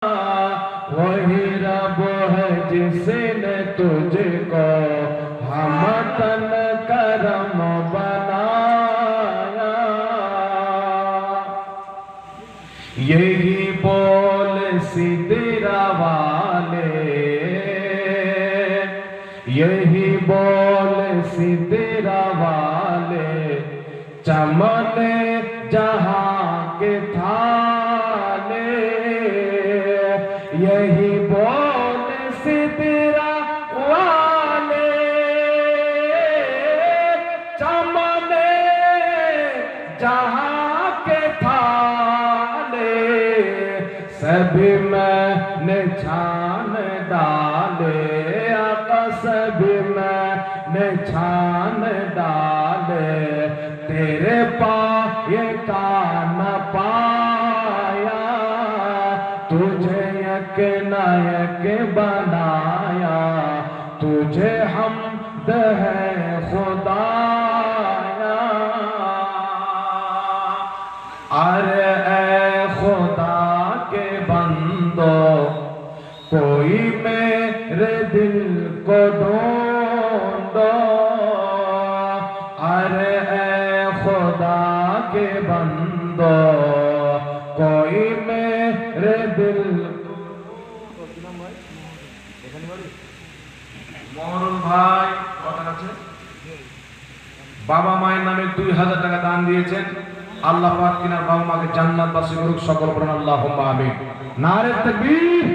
वही रब है जिसने तुझको हमतन करम बनाया। यही बोल सिदरा वाले, यही बोल सिदरा वाले, चमने जहां के थाने। यही बोल सिदरा वाले, चमने जहां के थाने। सभी मैंने छान डाले आका, सभी मैंने छान डाले। तेरे पाए का न पाया, तुझे यक नायक बनाया। तुझे हमद है खुदाया। अरे ए खुदा के बंदो, कोई मेरे दिल को ढूंढो। अरे ए खुदा के बंदो, कोई मेरे दिल। মহরুল ভাই কথা আছে, বাবা মায়ের নামে 2000 টাকা দান দিয়েছেন। আল্লাহ পাক তিনার বাবা মাকে জান্নাতবাসী করুক, সকল বলেন আল্লাহুম্মা আমিন। নারে তাকবীর।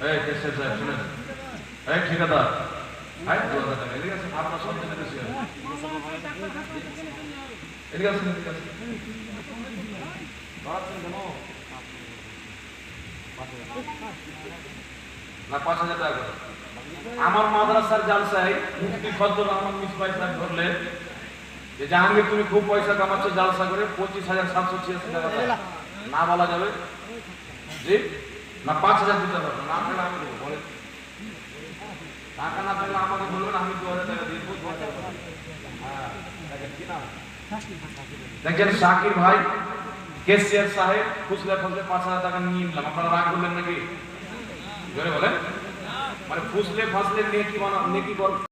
এই কেসে সাহেব শুনেন, এই ঠিকাদার আই 2000 টাকা এদিকে আসেন, আপনার সব জেনে দিয়েছি এদিকে আসেন, এদিকে আসেন। বাড়াচ্ছেন কেন? না 5000 টাকা করে আমার মাদ্রাসার জালসায় মুফতি ফজলুর রহমান মিসবাহ সাহেব ধরলেন যে জাহাঙ্গীর তুমি খুব পয়সা কামাচ্ছ জালসা করে, 25,786 টাকা না বলা যাবে জি না 5000 দিতে হবে না, পেলে আমি দেবো বলে টাকা না পেলে আমাকে বলবেন, আমি 2000 টাকা দিয়ে দেবো। হ্যাঁ দেখেন শাকির ভাই কেসিয়ার সাহেব ফুসলে ফুসলে 5000 টাকা নিয়ে নিলাম, আপনারা রাগ করলেন নাকি? জোরে বলেন। মানে ফুসলে ফাসলে নেকি বানা, নেকি